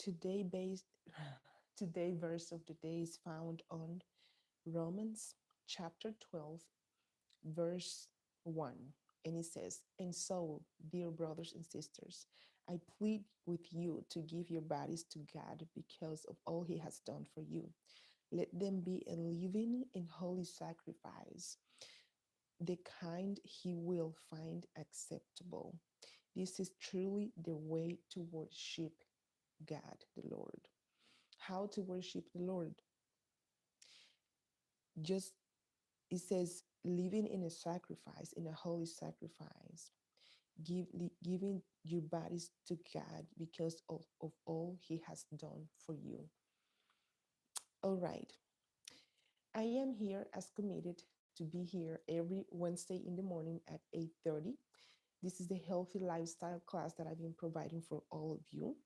Today based today verse of the day is found on Romans chapter 12 verse 1, and it says, "And so, dear brothers and sisters, I plead with you to give your bodies to God because of all he has done for you. Let them be a living and holy sacrifice, the kind he will find acceptable. This is truly the way to worship God the Lord." How to worship the Lord? Just it says living in a sacrifice, in a holy sacrifice, giving your bodies to God because of all he has done for you. All right. I am here as committed to be here every Wednesday in the morning at 8:30. This is the healthy lifestyle class that I've been providing for all of you.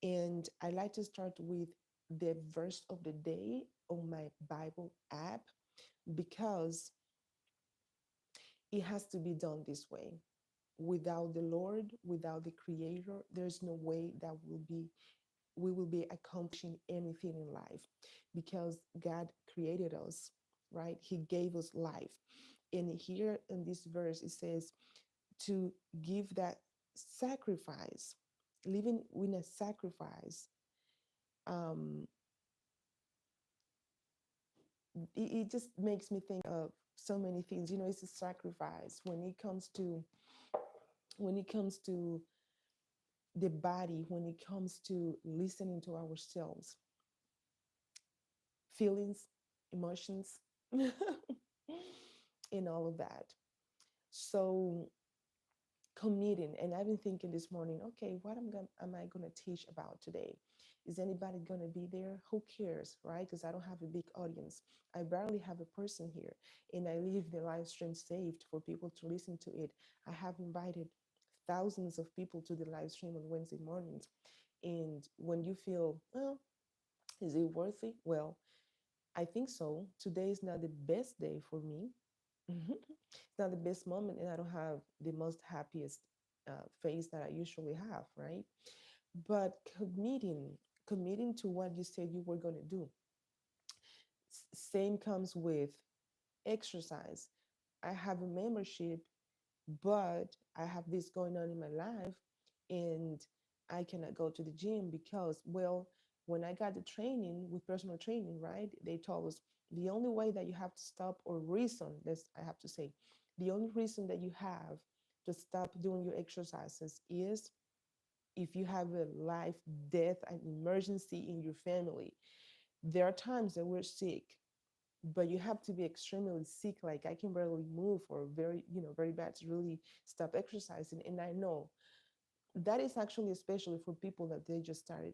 And I like to start with the verse of the day on my Bible app because it has to be done this way. Without the Lord, without the Creator, there's no way that we will be accomplishing anything in life because God created us, right? He gave us life. And here in this verse, it says to give that sacrifice, living in a sacrifice. Um, it just makes me think of so many things. It's a sacrifice when it comes to the body, when it comes to listening to ourselves, feelings, emotions, and all of that. So committing, and I've been thinking this morning, okay, am I going to teach about today? Is anybody going to be there? Who cares, right? Because I don't have a big audience. I barely have a person here, and I leave the live stream saved for people to listen to it. I have invited thousands of people to the live stream on Wednesday mornings. And when you feel, well, is it worth it? Well, I think so. Today is not the best day for me. It's not the best moment, and I don't have the most happiest face that I usually have, right? But committing to what you said you were going to do. Same comes with exercise. I have a membership, but I have this going on in my life, and I cannot go to the gym because, well, when I got the training with personal training, right, they told us the only way that you have to stop, or reason, this I have to say, the only reason that you have to stop doing your exercises is if you have a life, death, and emergency in your family. There are times that we're sick, but you have to be extremely sick, like I can barely move, or very, very bad to really stop exercising. And I know that is actually especially for people that they just started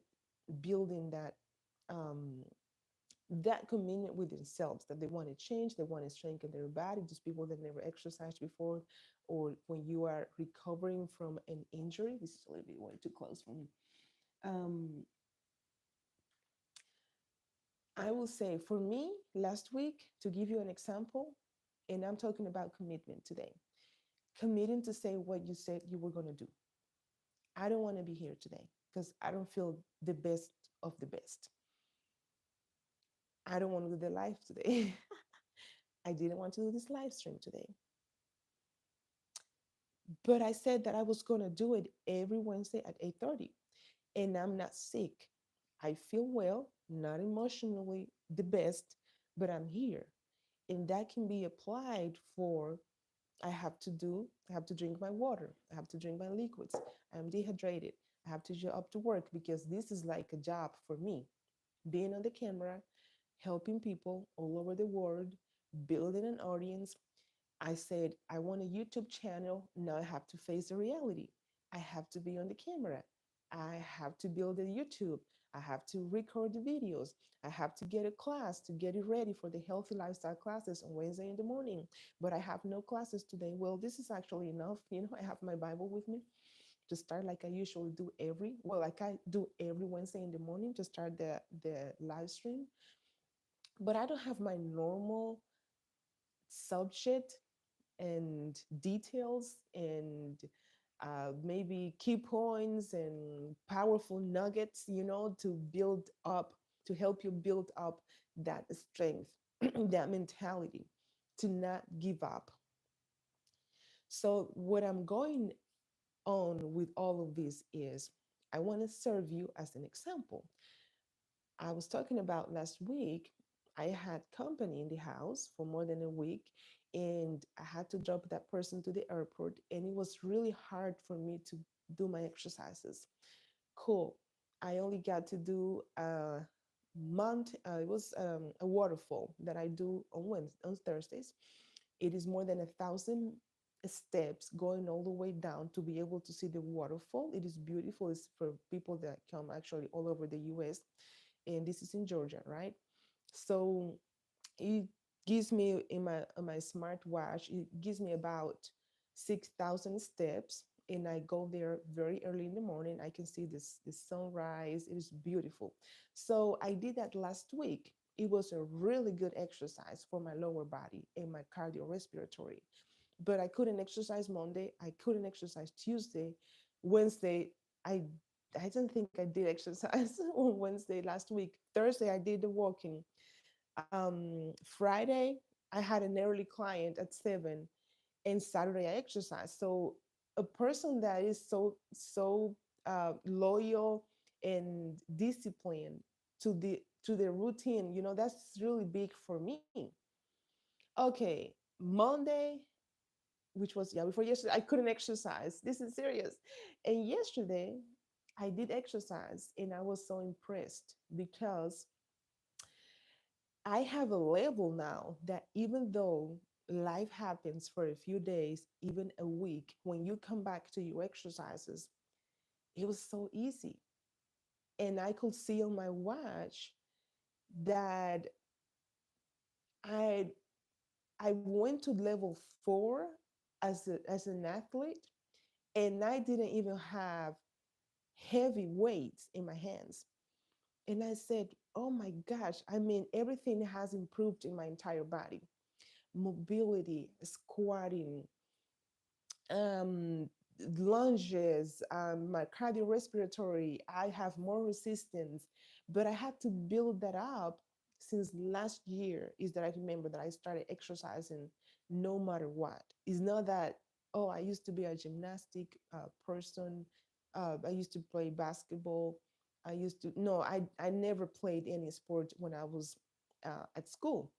building um that commitment with themselves, that they want to change, they want to strengthen their body. Just people that never exercised before, or when you are recovering from an injury. This is a little bit way too close for me. um I will say, for me, last week, to give you an example, and I'm talking about commitment today, committing to say what you said you were going to do. I don't want to be here today because I don't feel the best of the best. I don't want to do the live today. I didn't want to do this live stream today. But I said that I was going to do it every Wednesday at 8:30. And I'm not sick. I feel well, not emotionally the best, but I'm here. And that can be applied for I have to drink my water. I have to drink my liquids. I'm dehydrated. I have to show up to work because this is like a job for me. Being on the camera, helping people all over the world, building an audience. I said, I want a YouTube channel. Now I have to face the reality. I have to be on the camera. I have to build a YouTube. I have to record the videos. I have to get a class to get it ready for the healthy lifestyle classes on Wednesday in the morning. But I have no classes today. Well, this is actually enough. I have my Bible with me to start, like I usually do like I do every Wednesday in the morning to start the live stream. But I don't have my normal subject and details and maybe key points and powerful nuggets, to build up, to help you build up that strength, that mentality to not give up. So, what I'm going on with all of this is I want to serve you as an example. I was talking about last week, I had company in the house for more than a week, and I had to drop that person to the airport, and it was really hard for me to do my exercises. Cool. I only got to do a month. It was a waterfall that I do on Wednesdays, on Thursdays. It is more than 1,000 steps going all the way down to be able to see the waterfall. It is beautiful. It's for people that come actually all over the U.S. And this is in Georgia, right? So it gives me in my on my smartwatch, it gives me about 6,000 steps, and I go there very early in the morning. I can see this sunrise. It is beautiful. So I did that last week. It was a really good exercise for my lower body and my cardiorespiratory. But I couldn't exercise Monday. I couldn't exercise Tuesday. Wednesday, I I don't think I did exercise on Wednesday last week. Thursday, I did the walking. Friday, I had an early client at 7, and Saturday I exercised. So a person that is so loyal and disciplined to the routine, that's really big for me. Okay, Monday, which was yeah before yesterday, I couldn't exercise. This is serious. And yesterday, I did exercise, and I was so impressed because I have a level now that even though life happens for a few days, even a week, when you come back to your exercises, it was so easy. And I could see on my watch that I I went to level 4 as an athlete, and I didn't even have heavy weights in my hands. And I said, oh my gosh, I mean, everything has improved in my entire body: mobility, squatting, um, lunges, my cardiorespiratory. I have more resistance, but I had to build that up since last year. Is that I remember that I started exercising no matter what. It's not that, oh, I used to be a gymnastic person. I used to play basketball. No, I never played any sport when I was at school.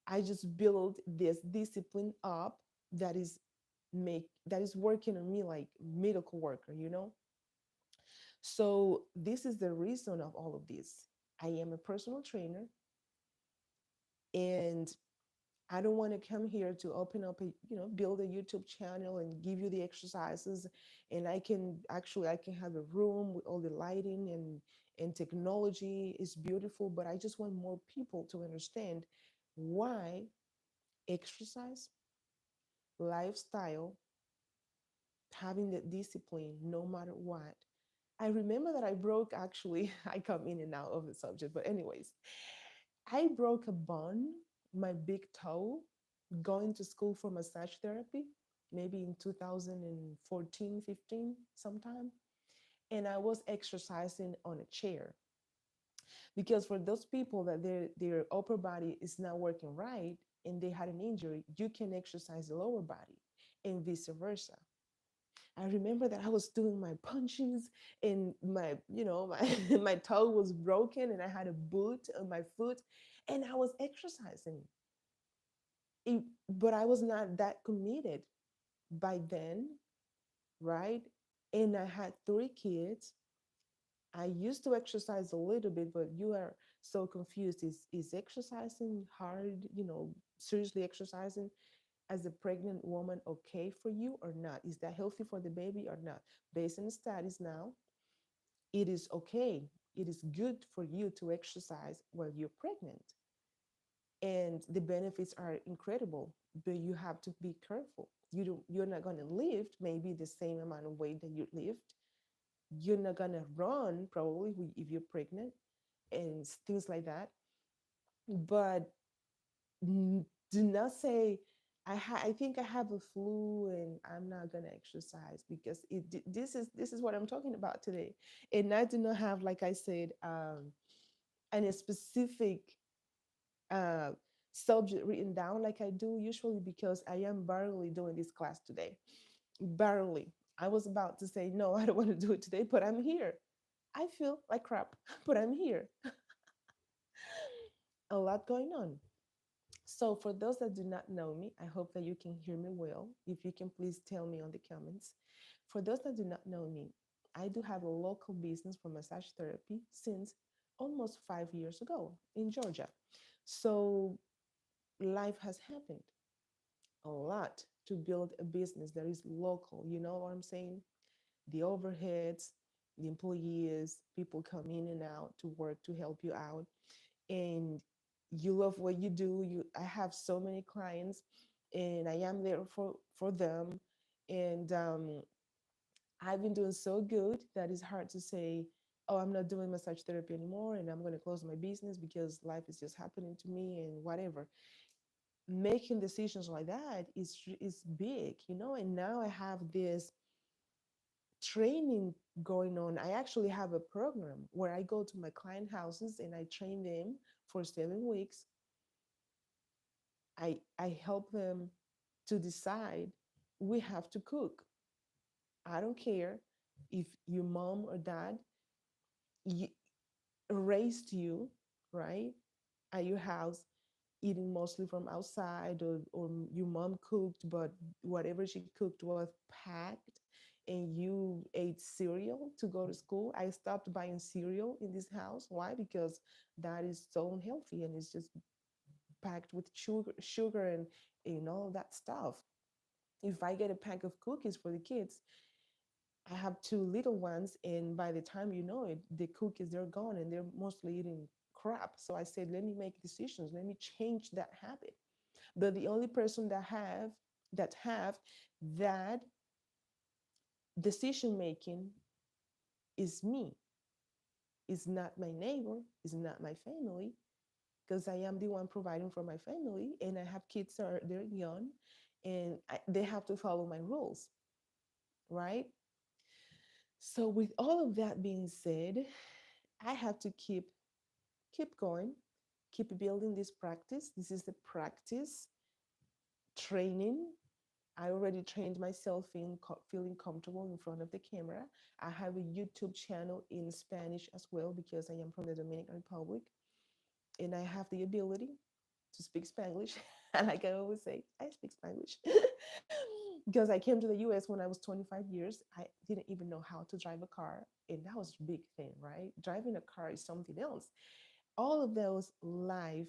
I just build this discipline up that is working on me like miracle worker. So this is the reason of all of this. I am a personal trainer, and I don't want to come here to open up build a YouTube channel and give you the exercises, and I can have a room with all the lighting and technology is beautiful, but I just want more people to understand why exercise, lifestyle, having the discipline no matter what. I remember that I broke actually, I come in and out of the subject, but anyways, I broke a bone, my big toe, going to school for massage therapy, maybe in 2014, 15, sometime. And I was exercising on a chair because for those people that their upper body is not working right and they had an injury, you can exercise the lower body and vice versa. I remember that I was doing my punches, and my my toe was broken, and I had a boot on my foot, and I was exercising. But I was not that committed by then, right? And I had 3 kids. I used to exercise a little bit, but you are so confused. Is exercising hard? Seriously exercising as a pregnant woman okay for you or not? Is that healthy for the baby or not? Based on studies now, it is okay. It is good for you to exercise while you're pregnant. And the benefits are incredible, but you have to be careful. You're not going to lift maybe the same amount of weight that you lift. You're not going to run probably if you're pregnant and things like that. But do not say I think I have a flu and I'm not gonna exercise because this is what I'm talking about today, and I do not have, like I said, any specific uh, subject written down like I do usually because I am barely doing this class today. Barely. I was about to say no, I don't want to do it today, but I'm here. I feel like crap, but I'm here. A lot going on. So, for those that do not know me, I hope that you can hear me well. If you can please tell me on the comments. For those that do not know me, I do have a local business for massage therapy since almost 5 years ago in Georgia. So, life has happened a lot to build a business that is local. You know what I'm saying? The overheads, the employees, people come in and out to work to help you out, and you love what you do. I have so many clients, and I am there for them, and I've been doing so good that it's hard to say, oh, I'm not doing massage therapy anymore, and I'm going to close my business because life is just happening to me and whatever. Making decisions like that is big, and now I have this training going on. I actually have a program where I go to my client houses and I train them for 7 weeks. I help them to decide we have to cook. I don't care if your mom or dad raised you, right, at your house, eating mostly from outside, or your mom cooked, but whatever she cooked was packed, and you ate cereal to go to school. I stopped buying cereal in this house. Why? Because that is so unhealthy and it's just packed with sugar and all that stuff. If I get a pack of cookies for the kids, I have two little ones, and by the time you know it, the cookies they're gone and they're mostly eating crap. So I said, let me make decisions. Let me change that habit. But the only person that have that decision making is me. It's not my neighbor. It's not my family, because I am the one providing for my family, and I have kids that are they're young, and they have to follow my rules, right? So with all of that being said, I have to keep going, keep building this practice. This is the practice training. I already trained myself in feeling comfortable in front of the camera. I have a YouTube channel in Spanish as well because I am from the Dominican Republic and I have the ability to speak Spanish. And like I always say, I speak Spanish because I came to the US when I was 25 years. I didn't even know how to drive a car. And that was a big thing, right? Driving a car is something else. All of those life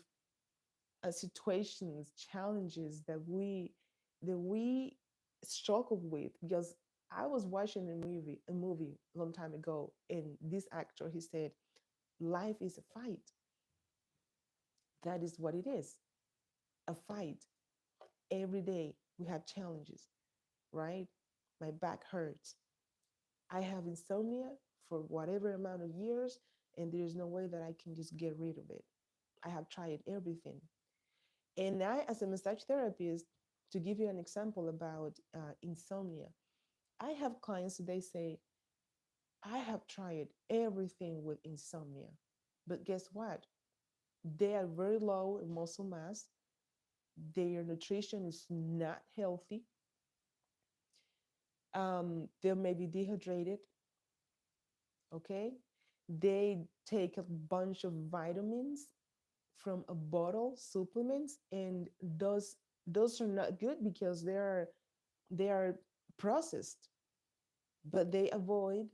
situations, challenges that we struggle with, because I was watching a movie a long time ago, and this actor he said, "Life is a fight." That is what it is, a fight. Every day we have challenges, right? My back hurts. I have insomnia for whatever amount of years, and there's no way that I can just get rid of it. I have tried everything. And I, as a massage therapist, to give you an example about insomnia, I have clients, they say, I have tried everything with insomnia, but guess what? They are very low in muscle mass. Their nutrition is not healthy. They may be dehydrated, okay? They take a bunch of vitamins from a bottle, supplements, and those are not good because they are processed, but they avoid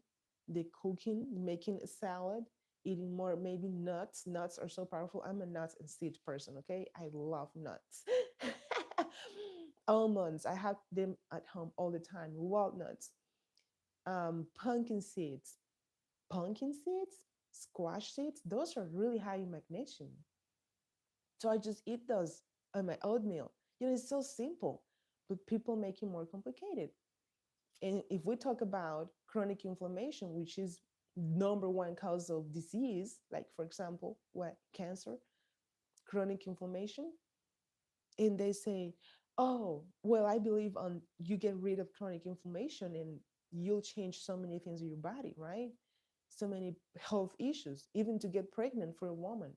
the cooking, making a salad, eating more maybe nuts. Nuts are so powerful. I'm a nuts and seed person, okay? I love nuts. Almonds, I have them at home all the time. Walnuts, pumpkin seeds, squash seeds, those are really high in magnesium. So I just eat those on my oatmeal. It's so simple, but people make it more complicated. And if we talk about chronic inflammation, which is number one cause of disease, like for example, what cancer, chronic inflammation, and they say, Oh, well, I believe on you get rid of chronic inflammation and you'll change so many things in your body, right? So many health issues, even to get pregnant for a woman.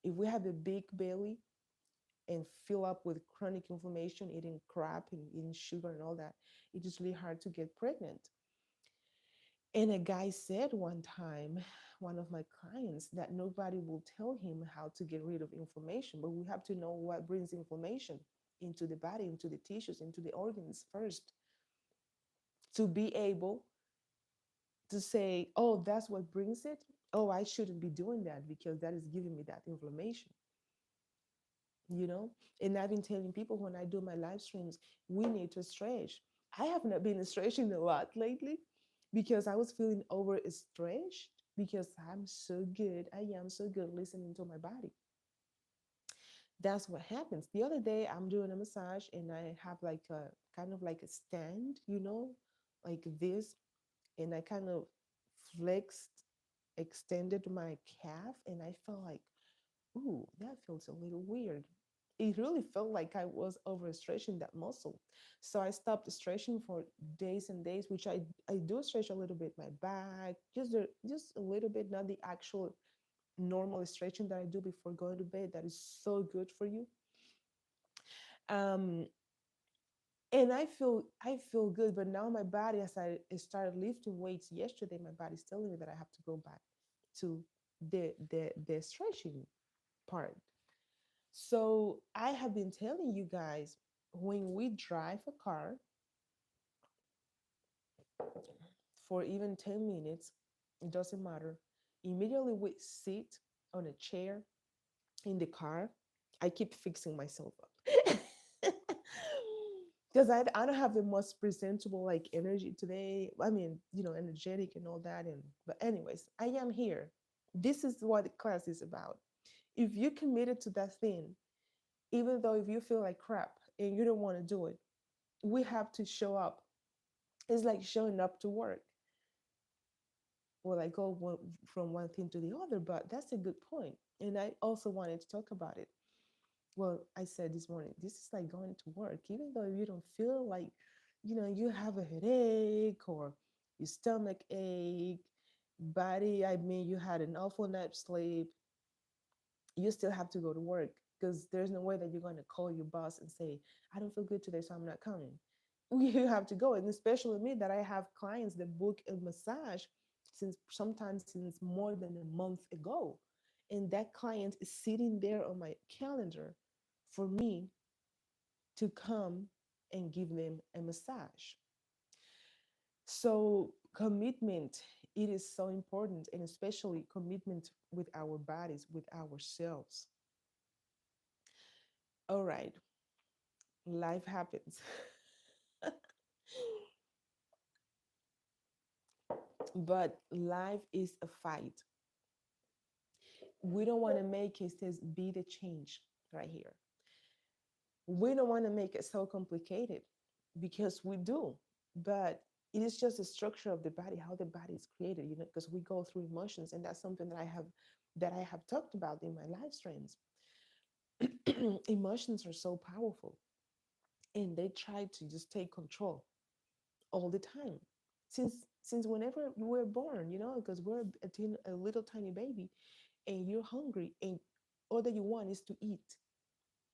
If we have a big belly and fill up with chronic inflammation, eating crap and eating sugar and all that, it is really hard to get pregnant. And a guy said one time, one of my clients, that nobody will tell him how to get rid of inflammation, but we have to know what brings inflammation into the body, into the tissues, into the organs first, to be able to say, oh, that's what brings it. Oh, I shouldn't be doing that because that is giving me that inflammation, you know? And I've been telling people when I do my live streams, we need to stretch. I have not been stretching a lot lately because I was feeling overstretched because I'm so good. I am so good listening to my body. That's what happens. The other day, I'm doing a massage and I have like a kind of like a stand, like this. And I kind of flexed, extended my calf, and I felt like, ooh, that feels a little weird. It really felt like I was overstretching that muscle. So I stopped stretching for days and days, which I do stretch a little bit my back, just a little bit, not the actual normal stretching that I do before going to bed. That is so good for you. Um, and I feel good, but now my body, as I started lifting weights yesterday, my body's telling me that I have to go back to the stretching part. So I have been telling you guys, when we drive a car for even 10 minutes, it doesn't matter. Immediately we sit on a chair in the car, I keep fixing myself up. Because I don't have the most presentable like energy today. I mean, energetic and all that. And but anyways, I am here. This is what the class is about. If you committed to that thing, even though if you feel like crap and you don't want to do it, we have to show up. It's like showing up to work. Well, I go from one thing to the other, but that's a good point. And I also wanted to talk about it. Well, I said this morning, this is like going to work, even though you don't feel like, you have a headache or your stomach ache, body, I mean, you had an awful night's sleep, you still have to go to work because there's no way that you're going to call your boss and say, I don't feel good today, so I'm not coming. You have to go. And especially me, that I have clients that book a massage sometimes since more than a month ago. And that client is sitting there on my calendar for me to come and give them a massage. So, commitment, it is so important, and especially commitment with our bodies, with ourselves. All right, life happens. But life is a fight. We don't want to make it says be the change right here. We don't want to make it so complicated because we do. But it is just the structure of the body, how the body is created, because we go through emotions, and that's something that I have talked about in my live streams. Emotions are so powerful, and they try to just take control all the time. Since whenever we're born, because we're a little tiny baby, and you're hungry, and all that you want is to eat.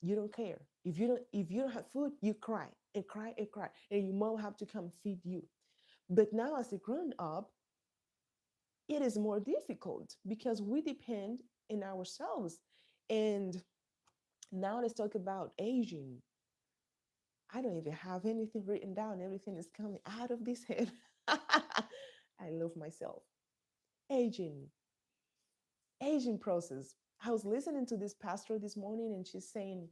You don't care. If you don't have food, you cry and cry and cry, and your mom have to come feed you. But now, as a grown up, it is more difficult because we depend in ourselves. And now let's talk about aging. I don't even have anything written down. Everything is coming out of this head. I love myself. Aging, aging process. I was listening to this pastor this morning, and she's saying,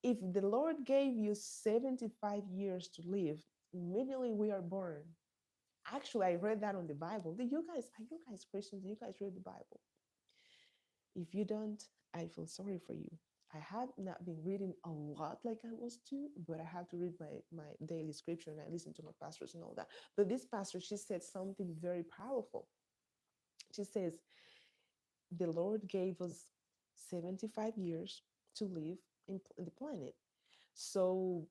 if the Lord gave you 75 years to live, immediately we are born. Actually, I read that on the Bible. Are you guys Christians? Do you guys read the Bible? If you don't, I feel sorry for you. I have not been reading a lot like I was to, but I have to read my daily scripture, and I listen to my pastors and all that. But this pastor, she said something very powerful. She says, the Lord gave us 75 years to live in the planet. So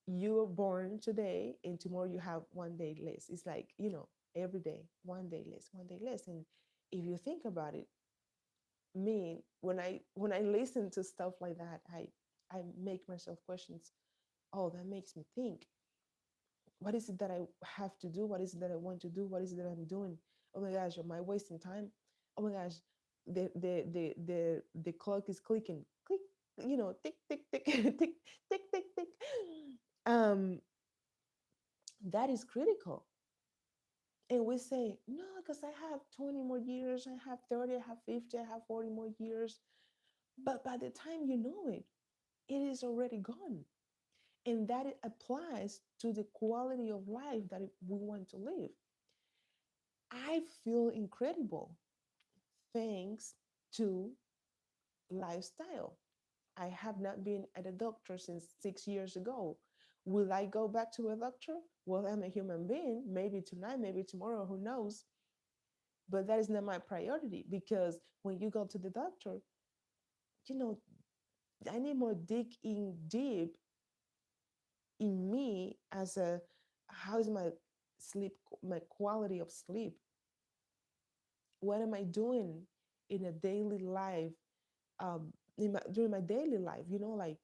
you were born today and tomorrow you have 1 day less. It's like, every day, 1 day less, 1 day less. And if you think about it, me, when I listen to stuff like that, I make myself questions. Oh, that makes me think, what is it that I have to do? What is it that I want to do? What is it that I'm doing? Oh my gosh, am I wasting time? Oh my gosh, the clock is clicking, click, tick tick tick tick tick tick tick. Um, that is critical. And we say, no, because I have 20 more years, I have 30, I have 50, I have 40 more years. But by the time you know it, it is already gone. And that it applies to the quality of life that we want to live. I feel incredible thanks to lifestyle. I have not been at a doctor since 6 years ago. Will I go back to a doctor? Well, I'm a human being. Maybe tonight, maybe tomorrow, who knows? But that is not my priority, because when you go to the doctor, you know, I need more dig in deep in me as a, how is my sleep, my quality of sleep? What am I doing in a daily life, during my daily life? Like,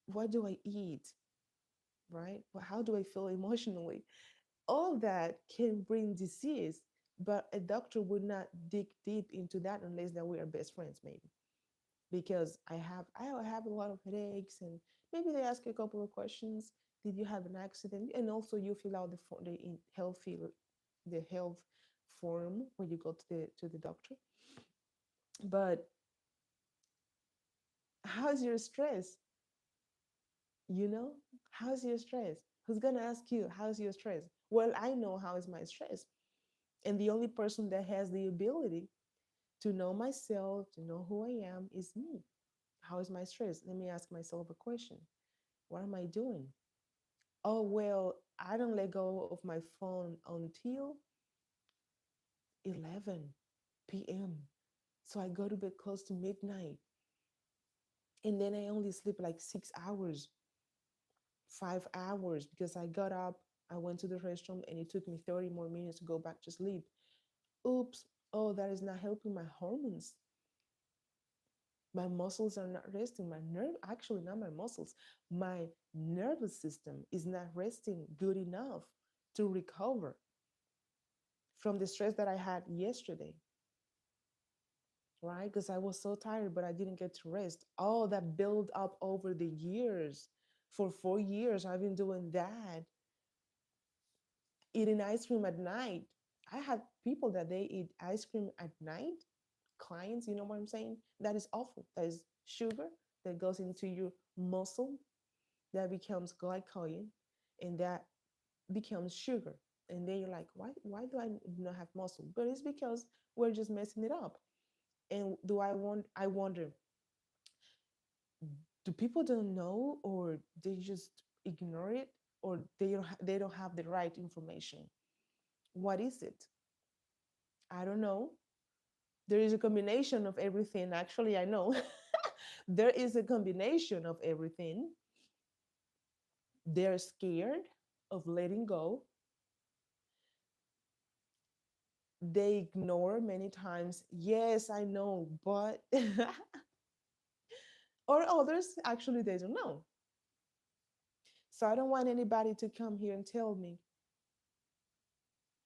what do I eat, right? How do I feel emotionally? All that can bring disease, but a doctor would not dig deep into that unless that we are best friends, maybe. Because I have a lot of headaches, and maybe they ask you a couple of questions. Did you have an accident? And also you fill out the health form when you go to the doctor. But how's your stress? You know, how's your stress? Who's gonna ask you how's your stress? Well, I know how is my stress, and the only person that has the ability to know myself, to know who I am, is me. How is my stress? Let me ask myself a question. What am I doing? Oh, well, I don't let go of my phone until 11 p.m. So I go to bed close to midnight. And then I only sleep like 6 hours, 5 hours, because I got up, I went to the restroom, and it took me 30 more minutes to go back to sleep. Oops. Oh, that is not helping my hormones. My muscles are not resting. My nerve, actually, not my muscles, my nervous system is not resting good enough to recover from the stress that I had yesterday, right? Because I was so tired, but I didn't get to rest. All that built up over the years. For 4 years, I've been doing that, eating ice cream at night. I have people that they eat ice cream at night, clients, you know what I'm saying? That is awful. That is sugar that goes into your muscle, that becomes glycogen, and that becomes sugar. And then you're like, why do I not have muscle? But it's because we're just messing it up. And I wonder, do people don't know, or they just ignore it, or they don't have the right information? What is it? I don't know. There is a combination of everything. Actually, I know. There is a combination of everything. They're scared of letting go. They ignore many times. Yes, I know, but or others actually they don't know. So I don't want anybody to come here and tell me,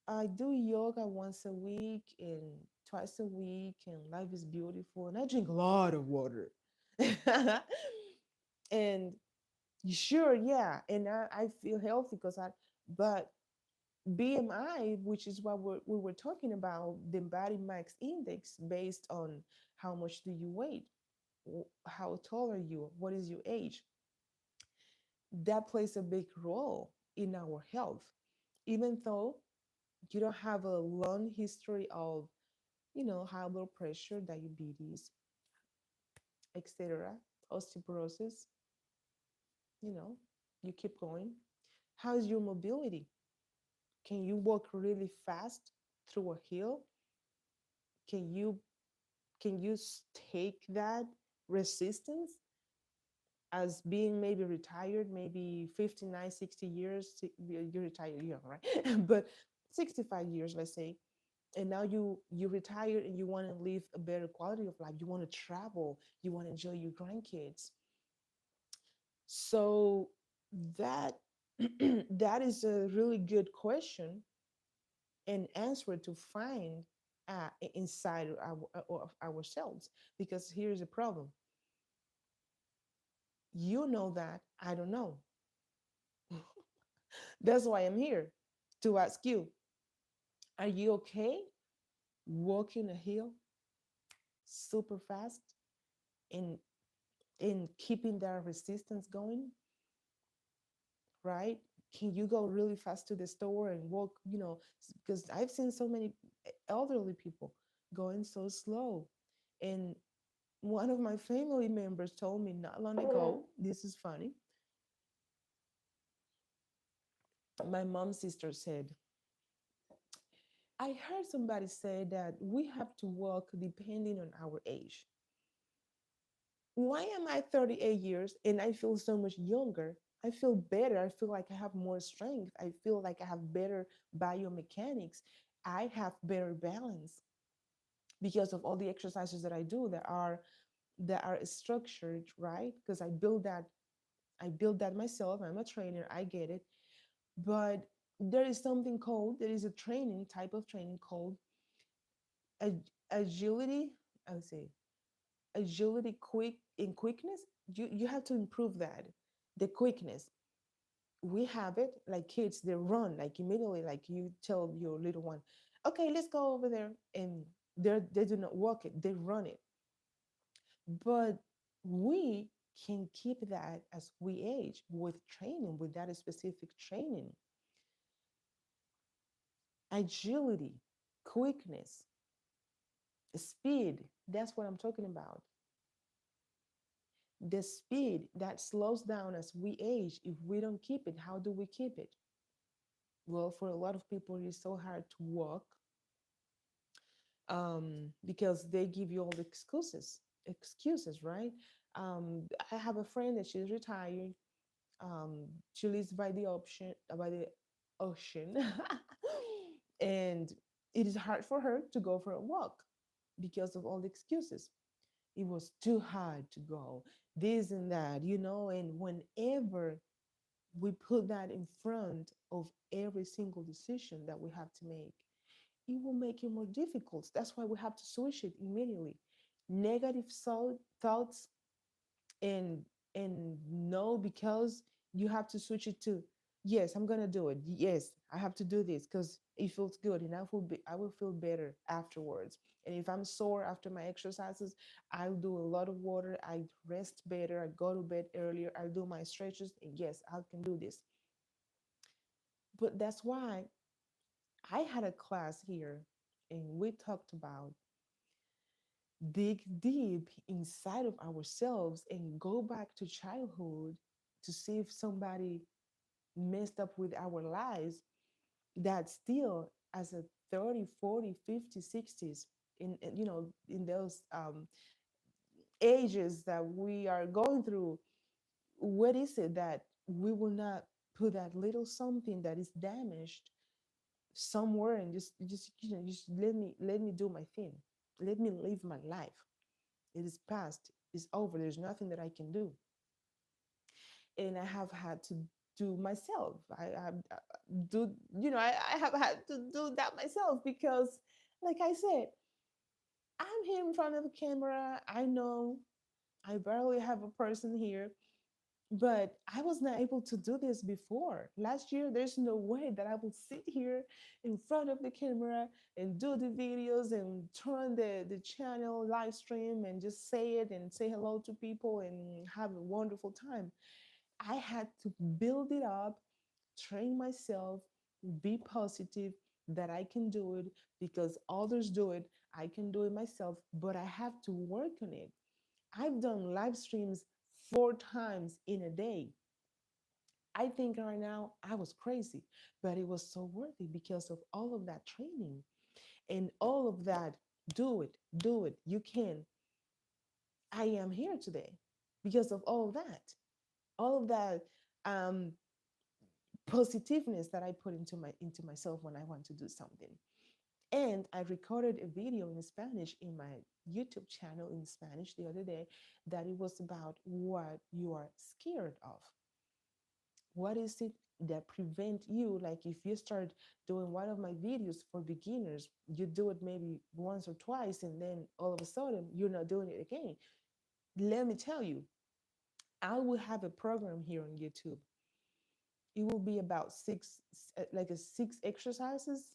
I do yoga once a week and twice a week, and life is beautiful, and I drink a lot of water. And sure, yeah, and I feel healthy because but BMI, which is what we were talking about, the body mass index, based on how much do you weigh, how tall are you, what is your age, that plays a big role in our health. Even though you don't have a long history of, high blood pressure, diabetes, etc., osteoporosis, you know, you keep going. How is your mobility? Can you walk really fast through a hill? Can you take that resistance? as being maybe retired, maybe 59, 60 years. You retire young, right? But 65 years, let's say, and now you retired and you want to live a better quality of life. You want to travel. You want to enjoy your grandkids. So that that is a really good question and answer to find inside of ourselves. Because here's the problem: you know that I don't know. That's why I'm here to ask you: are you okay walking a hill super fast and keeping that resistance going, right? Can you go really fast to the store and walk, because I've seen so many elderly people going so slow. And one of my family members told me not long ago, this is funny, my mom's sister said, I heard somebody say that we have to walk depending on our age. Why am I 38 years and I feel so much younger? I feel better. I feel like I have more strength. I feel like I have better biomechanics. I have better balance because of all the exercises that I do that are structured, right? Because I build that myself. I'm a trainer. I get it. But there is a training type of training called agility. I would say agility quickness. You have to improve that, the quickness. We have it like kids, they run like immediately, like you tell your little one, okay, let's go over there, and they do not walk it, they run it. But we can keep that as we age with training, with that specific training. Agility, quickness, speed, that's what I'm talking about. The speed that slows down as we age, if we don't keep it, how do we keep it? Well, for a lot of people, it's so hard to walk, because they give you all the excuses, right? I have a friend that she's retired. She lives by the ocean, and it is hard for her to go for a walk because of all the excuses. It was too hard to go, this and that, and whenever we put that in front of every single decision that we have to make, it will make it more difficult. That's why we have to switch it immediately. Negative thoughts, and no, because you have to switch it to, yes, I'm gonna do it. Yes, I have to do this because it feels good, and I will feel better afterwards. And if I'm sore after my exercises, I'll do a lot of water, I rest better, I go to bed earlier, I'll do my stretches, and yes, I can do this. But that's why I had a class here, and we talked about dig deep inside of ourselves and go back to childhood to see if somebody messed up with our lives, that still as a 30, 40, 50, 60s, in those ages that we are going through, what is it that we will not put that little something that is damaged somewhere, and just let me do my thing, let me live my life. It is past, it's over, there's nothing that I can do. And I have had to do myself. I have had to do that myself because, like I said, I'm here in front of a camera. I know I barely have a person here, but I was not able to do this before. Last year, there's no way that I would sit here in front of the camera and do the videos and turn the channel live stream and just say it and say hello to people and have a wonderful time. I had to build it up, train myself, be positive that I can do it because others do it. I can do it myself, but I have to work on it. I've done live streams 4 times in a day. I think right now I was crazy, but it was so worth it because of all of that training and all of that. Do it, you can. I am here today because of all that. all of that um, positiveness that I put into myself when I want to do something. And I recorded a video in Spanish in my YouTube channel in Spanish the other day that it was about what you are scared of. What is it that prevent you? Like if you start doing one of my videos for beginners, you do it maybe once or twice, and then all of a sudden you're not doing it again. Let me tell you, I will have a program here on YouTube. It will be about like a six exercises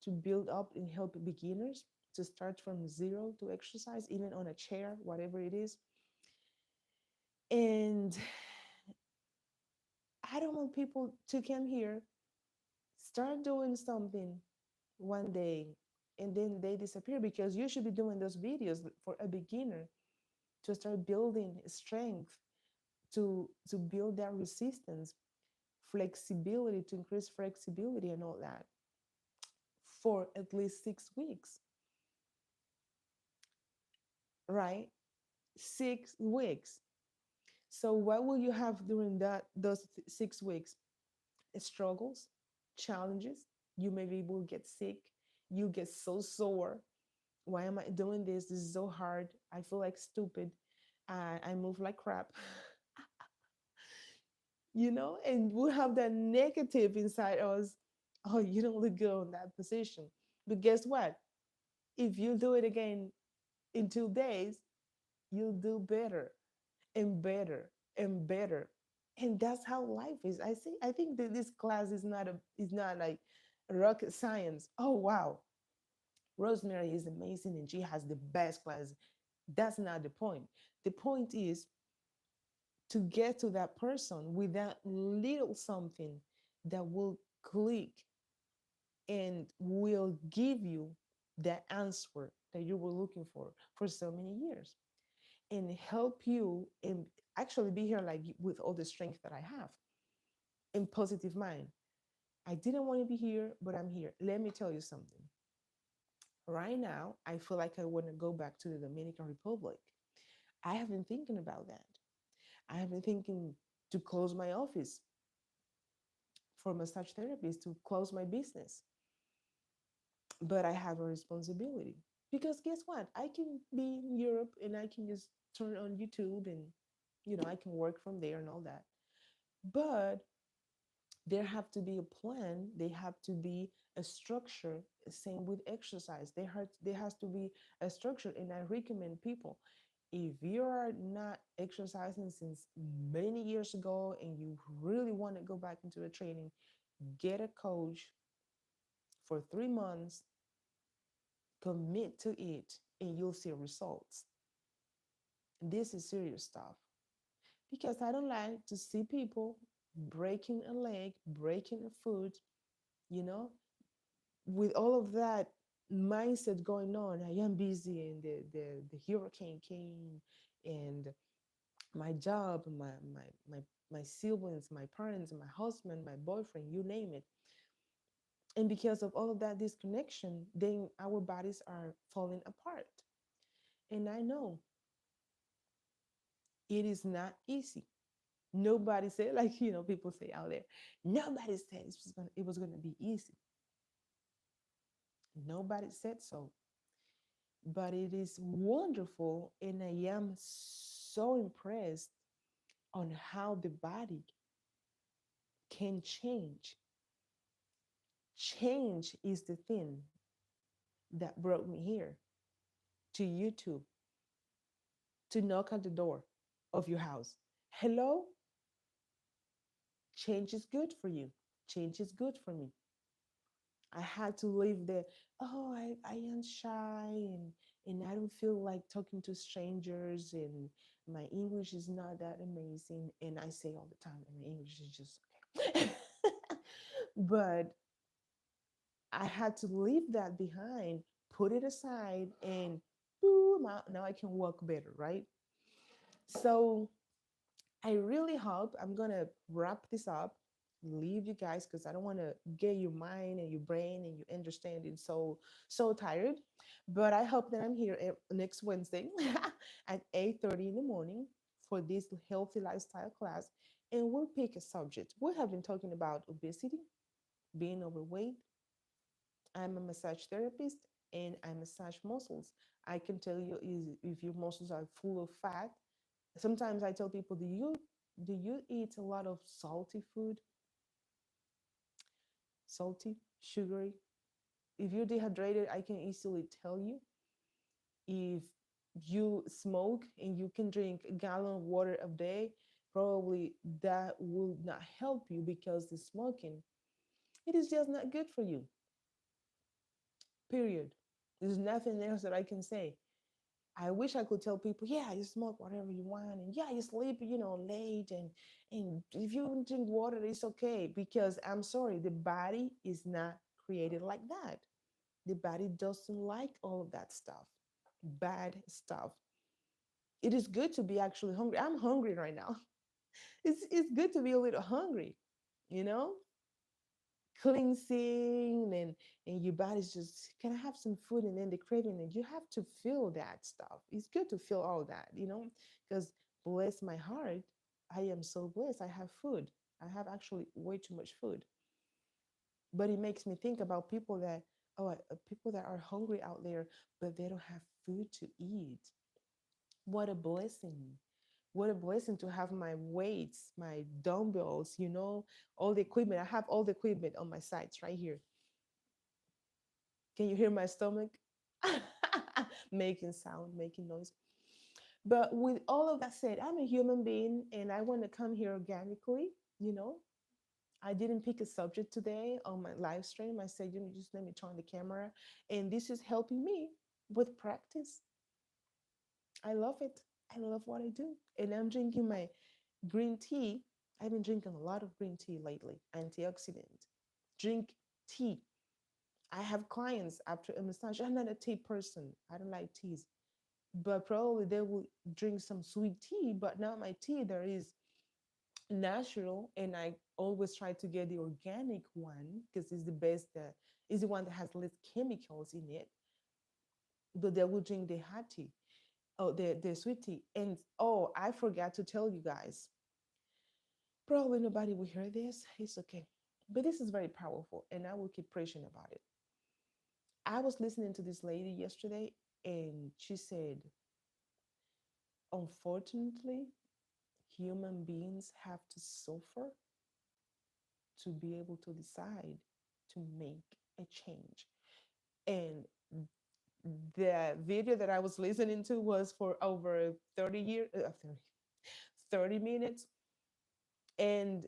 to build up and help beginners to start from zero to exercise, even on a chair, whatever it is. And I don't want people to come here, start doing something one day, and then they disappear, because you should be doing those videos for a beginner to start building strength, to build that resistance, flexibility, to increase flexibility and all that for at least 6 weeks, right? 6 weeks. So what will you have during those 6 weeks? Struggles, challenges. You maybe will get sick. You get so sore. Why am I doing this? This is so hard. I feel like stupid. I move like crap. And we have that negative inside us. Oh, you don't look good in that position. But guess what? If you do it again in 2 days, you'll do better and better and better. And that's how life is. I think that this class is not like rocket science. Oh wow, Rosemary is amazing and she has the best class. That's not the point. The point is to get to that person with that little something that will click and will give you the answer that you were looking for so many years, and help you and actually be here like with all the strength that I have in positive mind. I didn't want to be here, but I'm here. Let me tell you something. Right now, I feel like I want to go back to the Dominican Republic. I have been thinking about that. I have been thinking to close my office for massage therapists, to close my business. But I have a responsibility, because guess what? I can be in Europe and I can just turn on YouTube, and I can work from there and all that. But there have to be a plan. There have to be a structure. Same with exercise. There has to be a structure. And I recommend people, if you are not exercising since many years ago and you really want to go back into a training, get a coach for 3 months, commit to it, and you'll see results. This is serious stuff, because I don't like to see people breaking a leg, breaking a foot, you know, with all of that mindset going on. I am busy, and the hurricane came, and my job, my siblings, my parents, my husband, my boyfriend, you name it. And because of all of that disconnection, then our bodies are falling apart. And I know it is not easy. Nobody said, like, people say out there, nobody said it was gonna be easy. Nobody said so. But it is wonderful, and I am so impressed on how the body can change. Change is the thing that brought me here to YouTube, to knock at the door of your house. Hello, change is good for you. Change is good for me. I had to leave the, oh, I am shy, and I don't feel like talking to strangers, and my English is not that amazing. And I say all the time, my English is just okay. But I had to leave that behind, put it aside, and boom, now I can walk better, right? So I really hope I'm gonna wrap this up, leave you guys, because I don't want to get your mind and your brain and your understanding so tired. But I hope that I'm here next Wednesday at 8:30 in the morning for this healthy lifestyle class. and we'll pick a subject. We have been talking about obesity, being overweight. I'm a massage therapist and I massage muscles. I can tell you is if your muscles are full of fat. Sometimes I tell people, do you eat a lot of salty food, salty, sugary? If you're dehydrated, I can easily tell you. If you smoke and you can drink a gallon of water a day, probably that will not help you because the smoking, it is just not good for you. Period. There's nothing else that I can say. I wish I could tell people, yeah, you smoke whatever you want, and yeah, you sleep, late, and if you drink water, it's okay. Because I'm sorry, the body is not created like that. The body doesn't like all of that stuff, bad stuff. It is good to be actually hungry. I'm hungry right now. It's good to be a little hungry, you know, cleansing and your body's just, can I have some food, and then the craving, and you have to feel that stuff. It's good to feel all that, because bless my heart, I am so blessed. I have food. I have actually way too much food. But it makes me think about people that are hungry out there, but they don't have food to eat. What a blessing. What a blessing to have my weights, my dumbbells, all the equipment. I have all the equipment on my sides right here. Can you hear my stomach? Making sound, making noise. But with all of that said, I'm a human being and I want to come here organically, you know. I didn't pick a subject today on my live stream. I said, just let me turn the camera. And this is helping me with practice. I love it. I love what I do. And I'm drinking my green tea. I've been drinking a lot of green tea lately, antioxidant. Drink tea. I have clients after a massage. I'm not a tea person. I don't like teas. But probably they will drink some sweet tea. But now my tea there is natural, and I always try to get the organic one because it's the best. Is the one that has less chemicals in it. But they will drink the hot tea. Oh, the sweet tea. And oh, I forgot to tell you guys. Probably nobody will hear this. It's okay. But this is very powerful, and I will keep preaching about it. I was listening to this lady yesterday, and she said, unfortunately, human beings have to suffer to be able to decide to make a change. And the video that I was listening to was for over 30 years, 30 minutes. And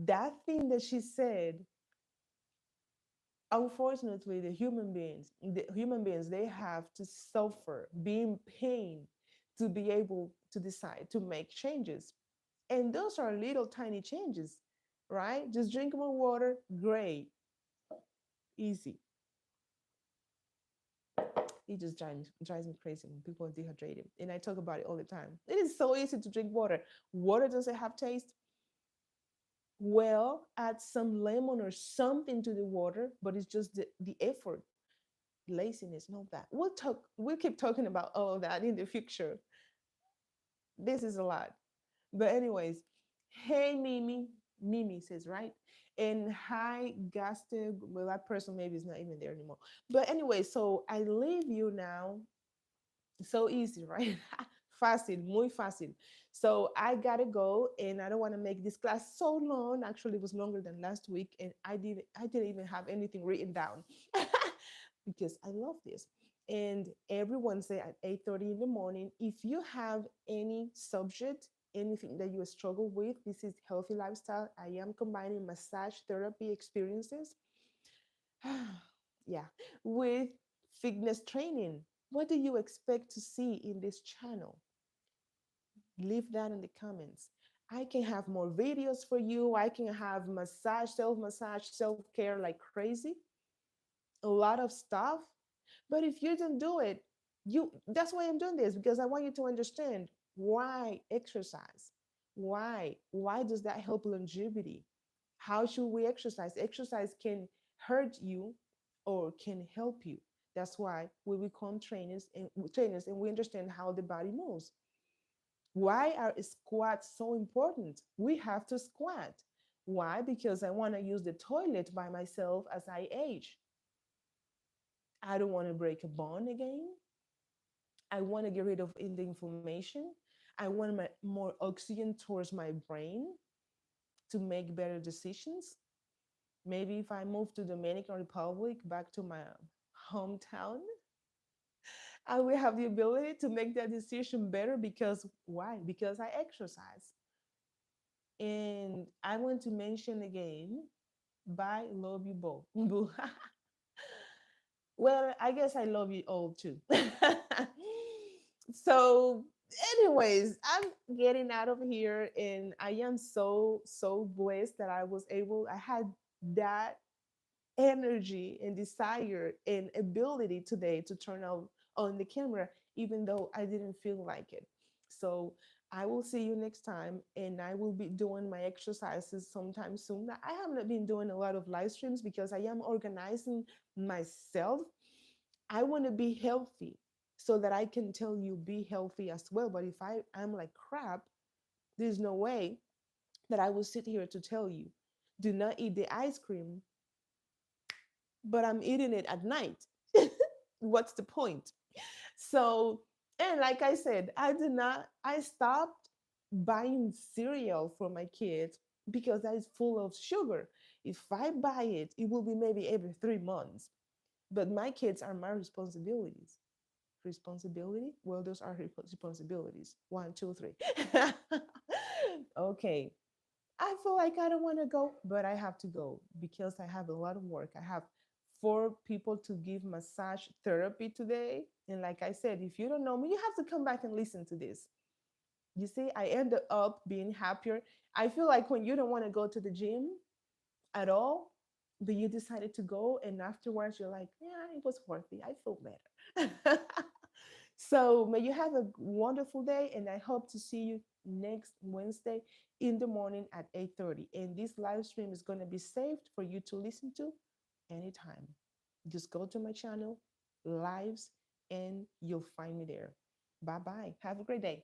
that thing that she said, unfortunately, the human beings, they have to suffer, be in pain to be able to decide to make changes. And those are little tiny changes, right? Just drink more water, great, easy. It just drives me crazy when people are dehydrated. And I talk about it all the time. It is so easy to drink water. Water doesn't have taste. Well, add some lemon or something to the water, but it's just the effort, laziness, and all that. We'll keep talking about all of that in the future. This is a lot. But anyways, hey Mimi. Mimi says, right? And hi Gaste. Well, that person maybe is not even there anymore. But anyway, so I leave you now. So easy, right? Fácil, muy fácil. So I gotta go, and I don't want to make this class so long. Actually, it was longer than last week, and I didn't even have anything written down because I love this. And every Wednesday at 8:30 in the morning, if you have any subject, anything that you struggle with, this is healthy lifestyle. I am combining massage therapy experiences, yeah, with fitness training. What do you expect to see in this channel? Leave that in the comments. I can have more videos for you. I can have self-massage, self-care like crazy. A lot of stuff. But if you don't do it, that's why I'm doing this, because I want you to understand why exercise. Why does that help longevity? How should we exercise? Exercise can hurt you or can help you. That's why we become trainers and we understand how the body moves. Why are squats so important? We have to squat. Why? Because I want to use the toilet by myself as I age. I don't want to break a bone again. I want to get rid of the inflammation. I want more oxygen towards my brain to make better decisions. Maybe if I move to Dominican Republic, back to my hometown, I will have the ability to make that decision better because why? Because I exercise. And I want to mention again, bye, love you both. Well, I guess I love you all too. So, anyways, I'm getting out of here, and I am so blessed that I had that energy and desire and ability today to turn on the camera, even though I didn't feel like it. So I will see you next time, and I will be doing my exercises sometime soon. I haven't been doing a lot of live streams because I am organizing myself. I want to be healthy so that I can tell you be healthy as well. But if I'm like crap, there's no way that I will sit here to tell you do not eat the ice cream, but I'm eating it at night. What's the point? So, and like I said, I stopped buying cereal for my kids because that is full of sugar. If I buy it, it will be maybe every 3 months. But my kids are my responsibilities. Responsibility? Well, those are responsibilities. One, two, three. Okay. I feel like I don't want to go, but I have to go because I have a lot of work. I have 4 people to give massage therapy today. And like I said, if you don't know me, you have to come back and listen to this. You see, I ended up being happier. I feel like when you don't want to go to the gym at all, but you decided to go, and afterwards you're like, yeah, it was worth it. I feel better. So may you have a wonderful day, and I hope to see you next Wednesday in the morning at 8:30. And this live stream is going to be saved for you to listen to anytime. Just go to my channel, lives, and you'll find me there. Bye bye. Have a great day.